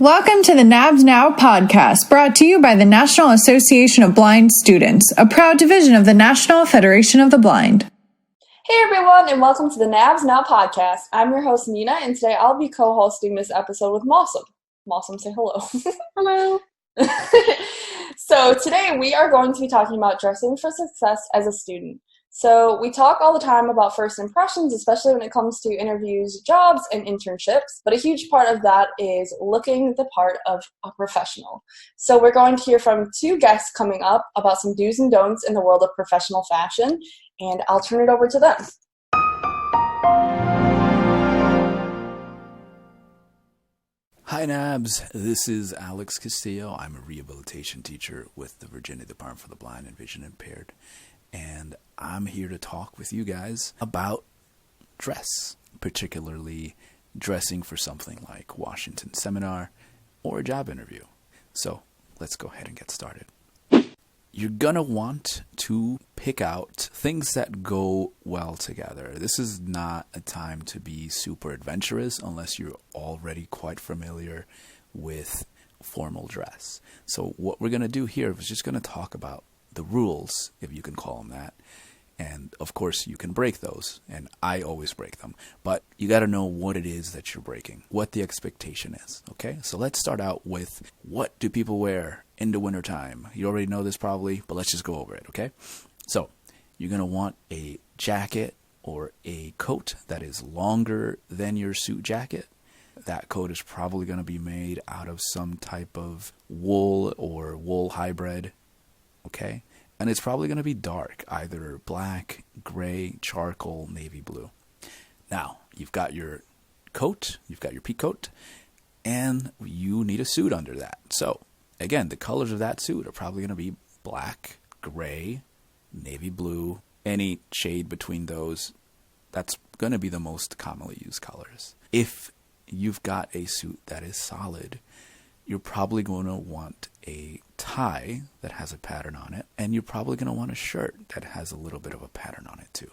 Welcome to the NABS Now podcast, brought to you by the National Association of Blind Students, a proud division of the National Federation of the Blind. Hey everyone, and welcome to the NABS Now podcast. I'm your host Nina, and today I'll be co-hosting this episode with Mausam. Mausam, say hello. Hello. So today we are going to be talking about dressing for success as a student. So we talk all the time about first impressions, especially when it comes to interviews, jobs, and internships. But a huge part of that is looking the part of a professional. So we're going to hear from two guests coming up about some do's and don'ts in the world of professional fashion, and I'll turn it over to them. Hi NABS, this is Alex Castillo. I'm a rehabilitation teacher with the Virginia Department for the Blind and Vision Impaired. And I'm here to talk with you guys about dress, particularly dressing for something like Washington seminar or a job interview. So let's go ahead and get started. You're going to want to pick out things that go well together. This is not a time to be super adventurous unless you're already quite familiar with formal dress. So what we're going to do here is just going to talk about the rules, if you can call them that. And of course, you can break those, and I always break them. But you got to know what it is that you're breaking, what the expectation is, okay? So let's start out with, what do people wear in the wintertime? You already know this probably, but let's just go over it, okay? So you're going to want a jacket or a coat that is longer than your suit jacket. That coat is probably going to be made out of some type of wool or wool hybrid, okay? And it's probably going to be dark, either black, gray, charcoal, navy blue. Now, you've got your coat, you've got your pea coat, and you need a suit under that. So, again, the colors of that suit are probably going to be black, gray, navy blue, any shade between those. That's going to be the most commonly used colors. If you've got a suit that is solid, you're probably going to want a tie that has a pattern on it, and you're probably going to want a shirt that has a little bit of a pattern on it too.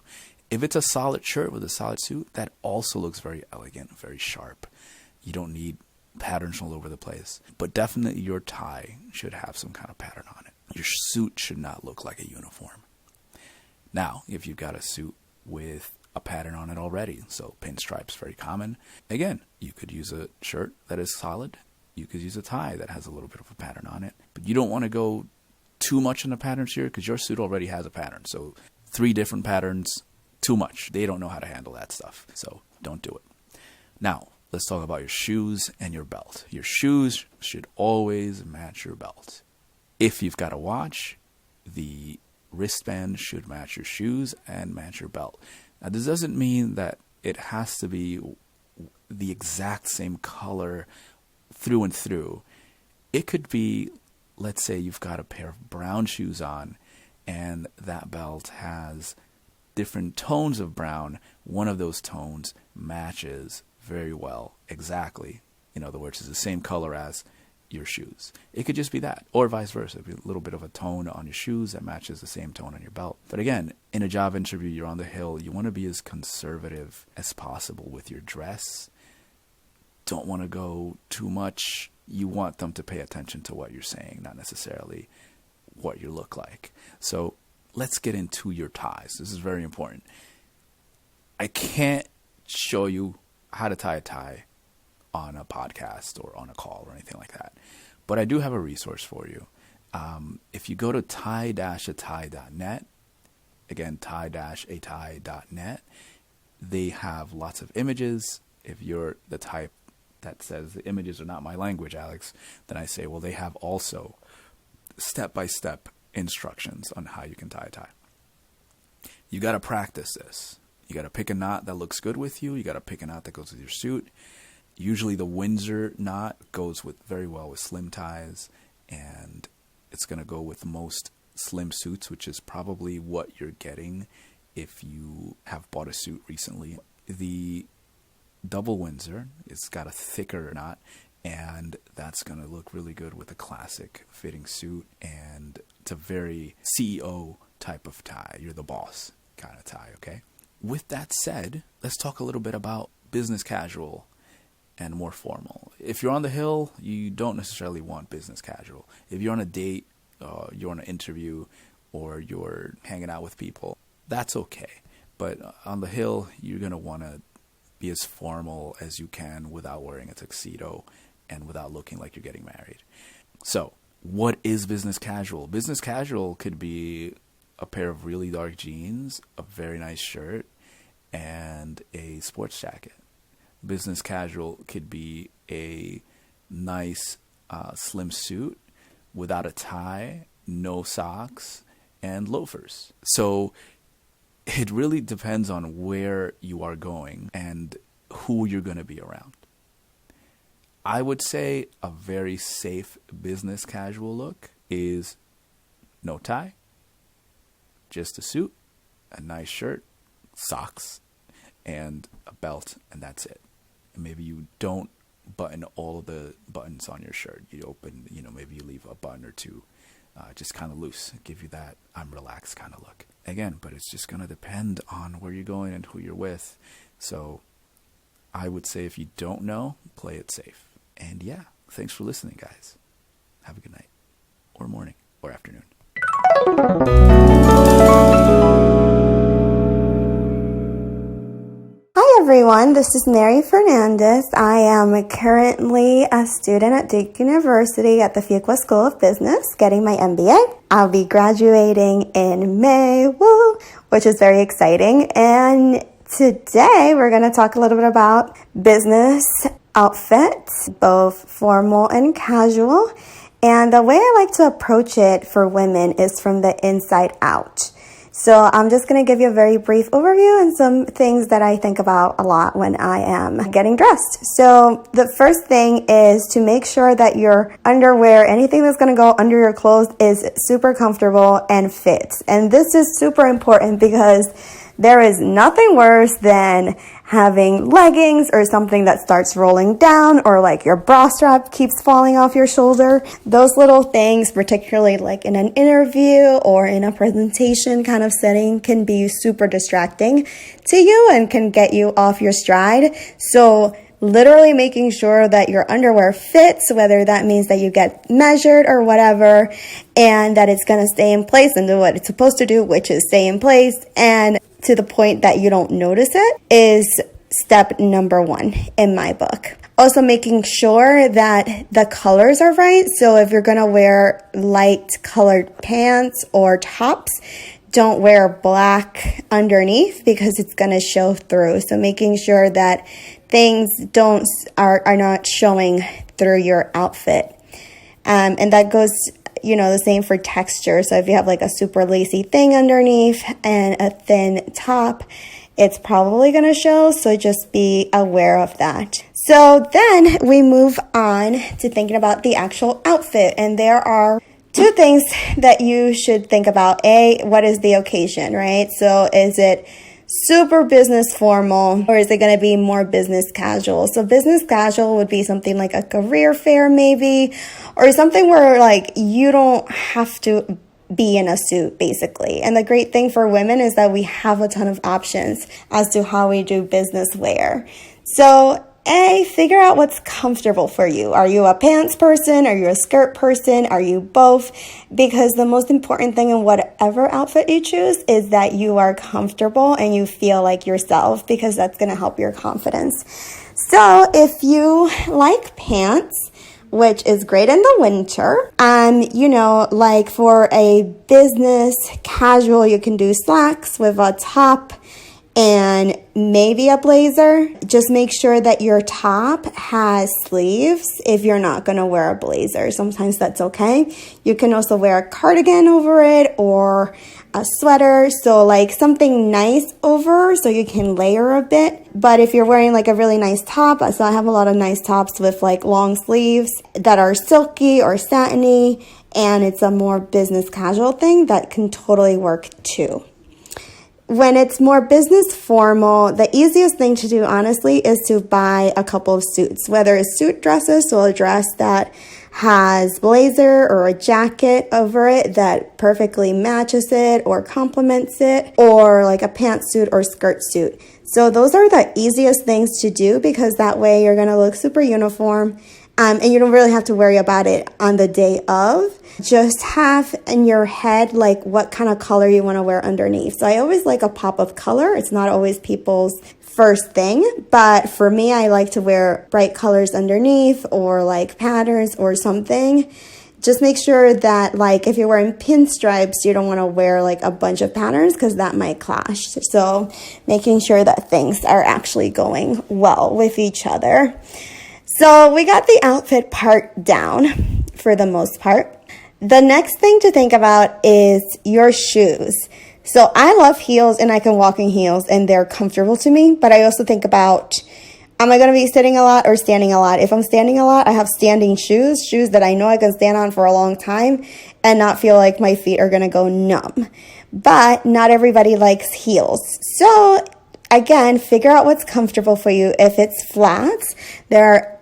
If it's a solid shirt with a solid suit, that also looks very elegant, very sharp. You don't need patterns all over the place, but definitely your tie should have some kind of pattern on it. Your suit should not look like a uniform. Now, if you've got a suit with a pattern on it already, so pinstripes, very common, again, you could use a shirt that is solid. You could use a tie that has a little bit of a pattern on it. But you don't want to go too much in the patterns here because your suit already has a pattern. So 3 different patterns, too much. They don't know how to handle that stuff. So don't do it. Now, let's talk about your shoes and your belt. Your shoes should always match your belt. If you've got a watch, the wristband should match your shoes and match your belt. Now, this doesn't mean that it has to be the exact same color through and through. It could be, let's say you've got a pair of brown shoes on and that belt has different tones of brown. One of those tones matches very well, exactly. In other words, it's the same color as your shoes. It could just be that, or vice versa. It'd be a little bit of a tone on your shoes that matches the same tone on your belt. But again, in a job interview, you're on the hill. You want to be as conservative as possible with your dress. Don't want to go too much. You want them to pay attention to what you're saying, not necessarily what you look like. So let's get into your ties. This is very important. I can't show you how to tie a tie on a podcast or on a call or anything like that. But I do have a resource for you. If you go to tie-a-tie.net, again, tie-a-tie.net, they have lots of images. If you're the type that says the images are not my language, Alex, then I say, well, they have also step-by-step instructions on how you can tie a tie. You got to practice this. You got to pick a knot that looks good with you. You got to pick a knot that goes with your suit. Usually the Windsor knot goes with very well with slim ties, and it's going to go with most slim suits, which is probably what you're getting if you have bought a suit recently. The double Windsor, it's got a thicker knot, and that's going to look really good with a classic fitting suit, and it's a very CEO type of tie. You're the boss kind of tie, okay? With that said, let's talk a little bit about business casual and more formal. if you're on the hill, you don't necessarily want business casual. If you're on a date, you're on an interview, or you're hanging out with people, that's okay. But on the hill, you're going to want to be as formal as you can without wearing a tuxedo and without looking like you're getting married. So, what is business casual? Business casual could be a pair of really dark jeans, a very nice shirt, and a sports jacket. Business casual could be a nice slim suit without a tie, no socks, and loafers. So it really depends on where you are going and who you're going to be around. I would say a very safe business casual look is no tie, just a suit, a nice shirt, socks, and a belt, and that's it. And maybe you don't button all of the buttons on your shirt. You open, maybe you leave a button or two just kind of loose, give you that I'm relaxed kind of look. Again, but it's just going to depend on where you're going and who you're with. So I would say if you don't know, play it safe. And yeah, thanks for listening, guys. Have a good night, or morning, or afternoon. Hi everyone, this is Mary Fernandez. I am currently a student at Duke University at the Fuqua School of Business, getting my MBA. I'll be graduating in May, which is very exciting. And today we're going to talk a little bit about business outfits, both formal and casual. And the way I like to approach it for women is from the inside out. So I'm just going to give you a very brief overview and some things that I think about a lot when I am getting dressed. So the first thing is to make sure that your underwear, anything that's going to go under your clothes, is super comfortable and fits. And this is super important because there is nothing worse than having leggings or something that starts rolling down, or like your bra strap keeps falling off your shoulder. Those little things, particularly like in an interview or in a presentation kind of setting, can be super distracting to you and can get you off your stride. So literally making sure that your underwear fits, whether that means that you get measured or whatever, and that it's going to stay in place and do what it's supposed to do, which is stay in place, and to the point that you don't notice it, is step number one in my book. Also making sure that the colors are right. So if you're going to wear light colored pants or tops, don't wear black underneath because it's going to show through. So making sure that things are not showing through your outfit. And that goes, the same for texture. So if you have like a super lacy thing underneath and a thin top, it's probably going to show. So just be aware of that. So then we move on to thinking about the actual outfit. And there are two things that you should think about. What is the occasion, right? So is it super business formal, or is it going to be more business casual? So business casual would be something like a career fair maybe, or something where like you don't have to be in a suit basically. And the great thing for women is that we have a ton of options as to how we do business wear. So figure out what's comfortable for you. Are you a pants person? Are you a skirt person? Are you both? Because the most important thing in whatever outfit you choose is that you are comfortable and you feel like yourself, because that's going to help your confidence. So if you like pants, which is great in the winter, like for a business casual, you can do slacks with a top and maybe a blazer. Just make sure that your top has sleeves if you're not going to wear a blazer. Sometimes that's okay. You can also wear a cardigan over it or a sweater. So like something nice over so you can layer a bit. But if you're wearing like a really nice top, so I have a lot of nice tops with like long sleeves that are silky or satiny, and it's a more business casual thing that can totally work too. When it's more business formal, the easiest thing to do, honestly, is to buy a couple of suits, whether it's suit dresses, so a dress that has blazer or a jacket over it that perfectly matches it or complements it, or like a pantsuit or skirt suit. So those are the easiest things to do because that way you're going to look super uniform. And you don't really have to worry about it on the day of. Just have in your head like what kind of color you want to wear underneath. So I always like a pop of color. It's not always people's first thing, but for me, I like to wear bright colors underneath or like patterns or something. Just make sure that like if you're wearing pinstripes, you don't want to wear like a bunch of patterns because that might clash. So making sure that things are actually going well with each other. So we got the outfit part down for the most part. The next thing to think about is your shoes. So I love heels and I can walk in heels and they're comfortable to me, but I also think about, am I going to be sitting a lot or standing a lot? If I'm standing a lot, I have standing shoes that I know I can stand on for a long time and not feel like my feet are going to go numb. But not everybody likes heels. So again, figure out what's comfortable for you. If it's flats, there are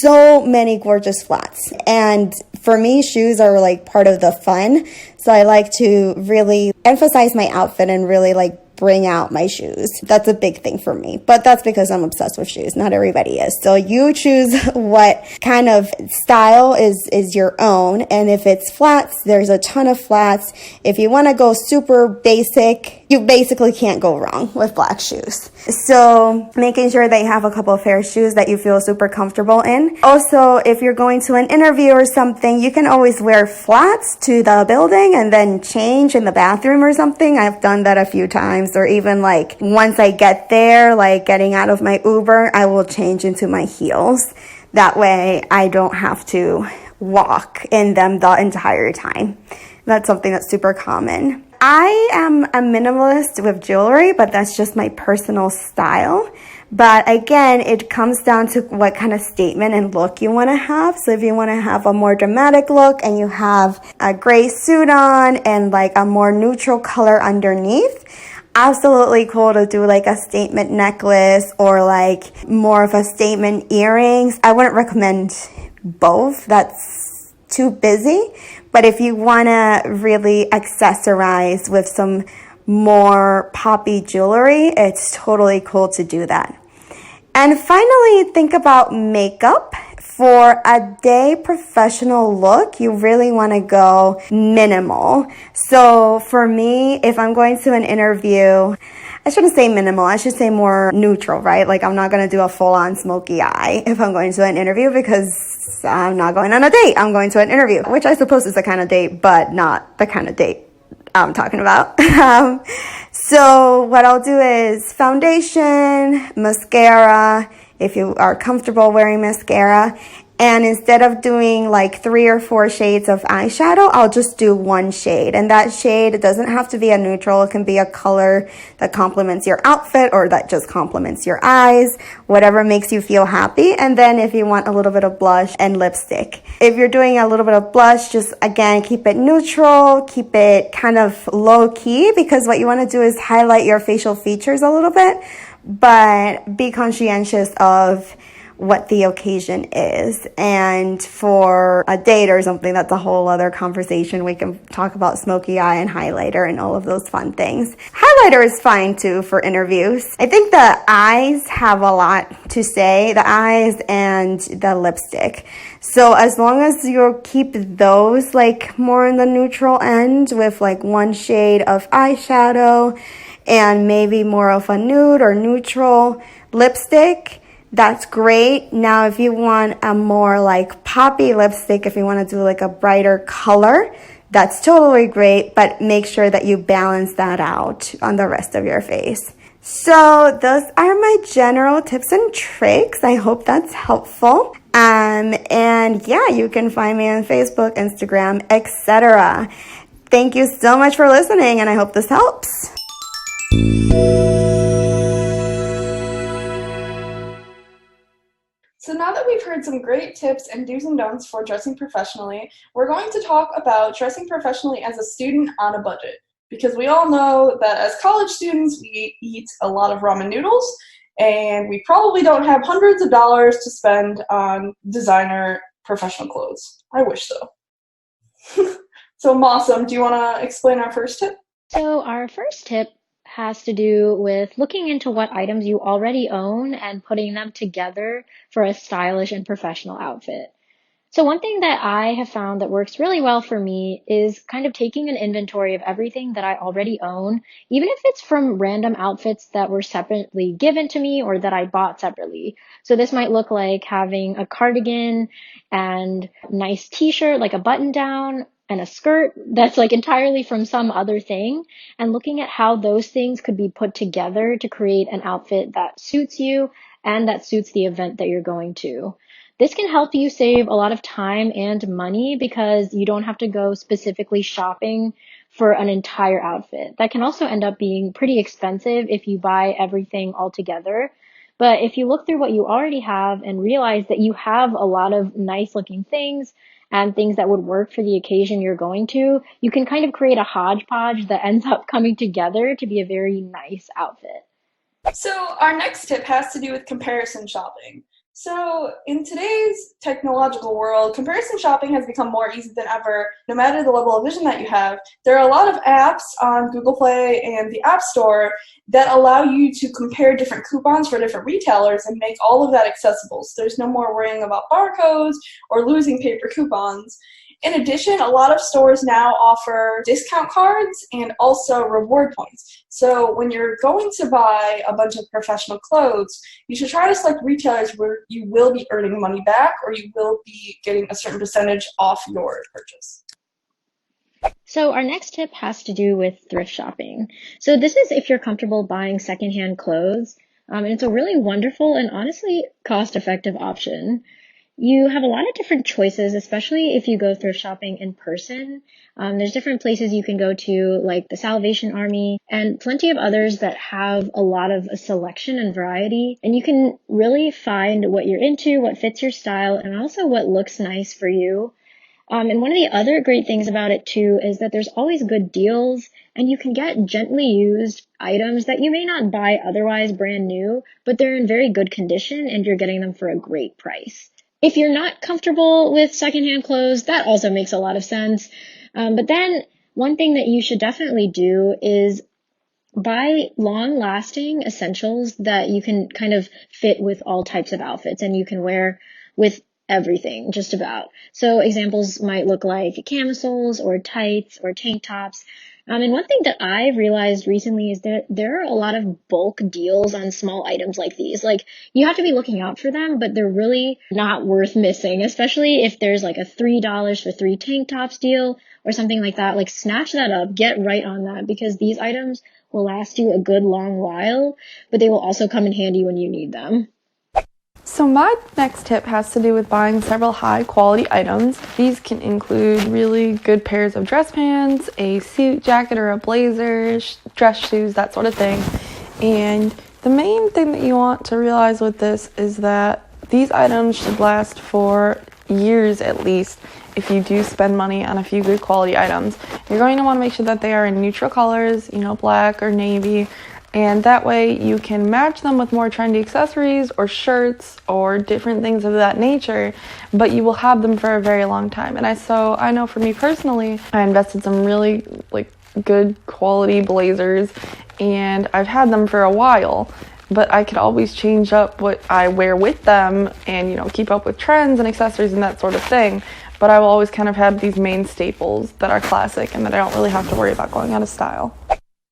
so many gorgeous flats. And for me, shoes are like part of the fun. So I like to really emphasize my outfit and really like bring out my shoes. That's a big thing for me, but that's because I'm obsessed with shoes. Not everybody is. So you choose what kind of style is your own. And if it's flats, there's a ton of flats. If you want to go super basic, you basically can't go wrong with black shoes. So making sure that you have a couple of pair of shoes that you feel super comfortable in. Also, if you're going to an interview or something, you can always wear flats to the building and then change in the bathroom or something. I've done that a few times. Or even like once I get there, like getting out of my Uber, I will change into my heels. That way I don't have to walk in them the entire time. That's something that's super common. I am a minimalist with jewelry, but that's just my personal style. But again, it comes down to what kind of statement and look you want to have. So if you want to have a more dramatic look and you have a gray suit on and like a more neutral color underneath, absolutely cool to do like a statement necklace or like more of a statement earrings. I wouldn't recommend both. That's too busy. But if you want to really accessorize with some more poppy jewelry, it's totally cool to do that. And finally, think about makeup. For a day professional look, you really want to go minimal. So for me, if I'm going to an interview, I shouldn't say minimal, I should say more neutral, right? Like I'm not going to do a full-on smoky eye if I'm going to an interview because I'm not going on a date. I'm going to an interview, which I suppose is the kind of date, but not the kind of date I'm talking about. So what I'll do is foundation, mascara, if you are comfortable wearing mascara. And instead of doing like 3 or 4 shades of eyeshadow, I'll just do 1 shade. And that shade, it doesn't have to be a neutral. It can be a color that complements your outfit or that just complements your eyes, whatever makes you feel happy. And then if you want a little bit of blush and lipstick. If you're doing a little bit of blush, just again, keep it neutral, keep it kind of low key because what you want to do is highlight your facial features a little bit, but be conscientious of what the occasion is. And for a date or something, that's a whole other conversation. We can talk about smoky eye and highlighter and all of those fun things. Highlighter is fine too for interviews. I think the eyes have a lot to say, the eyes and the lipstick. So as long as you keep those like more in the neutral end with like 1 shade of eyeshadow and maybe more of a nude or neutral lipstick, that's great. Now, if you want a more like poppy lipstick, if you want to do like a brighter color, that's totally great, but make sure that you balance that out on the rest of your face. So those are my general tips and tricks. I hope that's helpful. And yeah, you can find me on Facebook, Instagram, etc. Thank you so much for listening, and I hope this helps. So now that we've heard some great tips and do's and don'ts for dressing professionally, we're going to talk about dressing professionally as a student on a budget. Because we all know that as college students, we eat a lot of ramen noodles, and we probably don't have hundreds of dollars to spend on designer professional clothes. I wish so. So Mausam, do you want to explain our first tip? So our first tip has to do with looking into what items you already own and putting them together for a stylish and professional outfit. So one thing that I have found that works really well for me is kind of taking an inventory of everything that I already own, even if it's from random outfits that were separately given to me or that I bought separately. So this might look like having a cardigan and nice t-shirt, like a button down and a skirt that's like entirely from some other thing, and looking at how those things could be put together to create an outfit that suits you and that suits the event that you're going to. This can help you save a lot of time and money because you don't have to go specifically shopping for an entire outfit. That can also end up being pretty expensive if you buy everything all together. But if you look through what you already have and realize that you have a lot of nice looking things and things that would work for the occasion you're going to, you can kind of create a hodgepodge that ends up coming together to be a very nice outfit. So our next tip has to do with comparison shopping. So in today's technological world, comparison shopping has become more easy than ever. No matter the level of vision that you have, there are a lot of apps on Google Play and the App Store that allow you to compare different coupons for different retailers and make all of that accessible. So there's no more worrying about barcodes or losing paper coupons. In addition, a lot of stores now offer discount cards and also reward points. So when you're going to buy a bunch of professional clothes, you should try to select retailers where you will be earning money back or you will be getting a certain percentage off your purchase. So our next tip has to do with thrift shopping. So this is if you're comfortable buying secondhand clothes, and it's a really wonderful and honestly cost-effective option. You have a lot of different choices, especially if you go thrift shopping in person. There's different places you can go to, like the Salvation Army, and plenty of others that have a lot of a selection and variety. And you can really find what you're into, what fits your style, and also what looks nice for you. And one of the other great things about it too is that there's always good deals, and you can get gently used items that you may not buy otherwise brand new, but they're in very good condition and you're getting them for a great price. If you're not comfortable with secondhand clothes, that also makes a lot of sense. But then one thing that you should definitely do is buy long-lasting essentials that you can kind of fit with all types of outfits and you can wear with everything, just about. So examples might look like camisoles or tights or tank tops. And one thing that I've realized recently is that there are a lot of bulk deals on small items like these. Like, you have to be looking out for them, but they're really not worth missing, especially if there's like a $3 for 3 tank tops deal or something like that. Like, snatch that up, get right on that, because these items will last you a good long while, but they will also come in handy when you need them. So my next tip has to do with buying several high quality items. These can include really good pairs of dress pants, a suit jacket or a blazer, dress shoes, that sort of thing. And the main thing that you want to realize with this is that these items should last for years at least. If you do spend money on a few good quality items, you're going to want to make sure that they are in neutral colors, black or navy. And that way you can match them with more trendy accessories or shirts or different things of that nature, but you will have them for a very long time. And I know for me personally, I invested some really good quality blazers and I've had them for a while, but I could always change up what I wear with them and, keep up with trends and accessories and that sort of thing. But I will always kind of have these main staples that are classic and that I don't really have to worry about going out of style.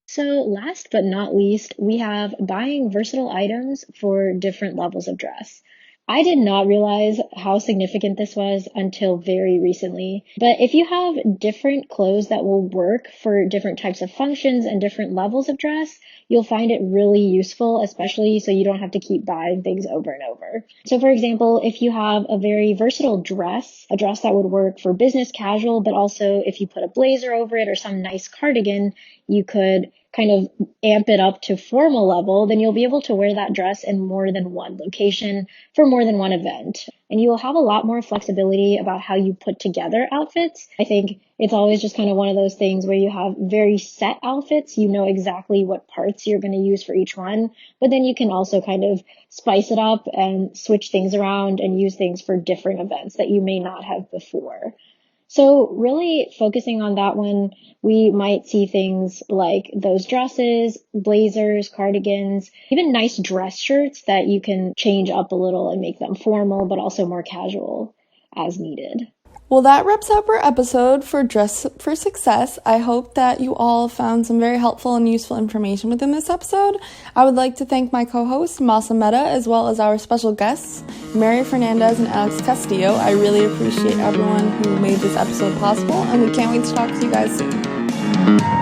So last but not least, we have buying versatile items for different levels of dress. I did not realize how significant this was until very recently. But if you have different clothes that will work for different types of functions and different levels of dress, you'll find it really useful, especially so you don't have to keep buying things over and over. So for example, if you have a very versatile dress, a dress that would work for business casual, but also if you put a blazer over it or some nice cardigan, you could kind of amp it up to formal level, then you'll be able to wear that dress in more than one location for more than one event. And you will have a lot more flexibility about how you put together outfits. I think it's always just kind of one of those things where you have very set outfits. You know exactly what parts you're going to use for each one, but then you can also kind of spice it up and switch things around and use things for different events that you may not have before. So really focusing on that one, we might see things like those dresses, blazers, cardigans, even nice dress shirts that you can change up a little and make them formal, but also more casual as needed. Well, that wraps up our episode for Dress for Success. I hope that you all found some very helpful and useful information within this episode. I would like to thank my co-host, Mausam, Mehta, as well as our special guests, Mary Fernandez and Alex Castillo. I really appreciate everyone who made this episode possible, and we can't wait to talk to you guys soon.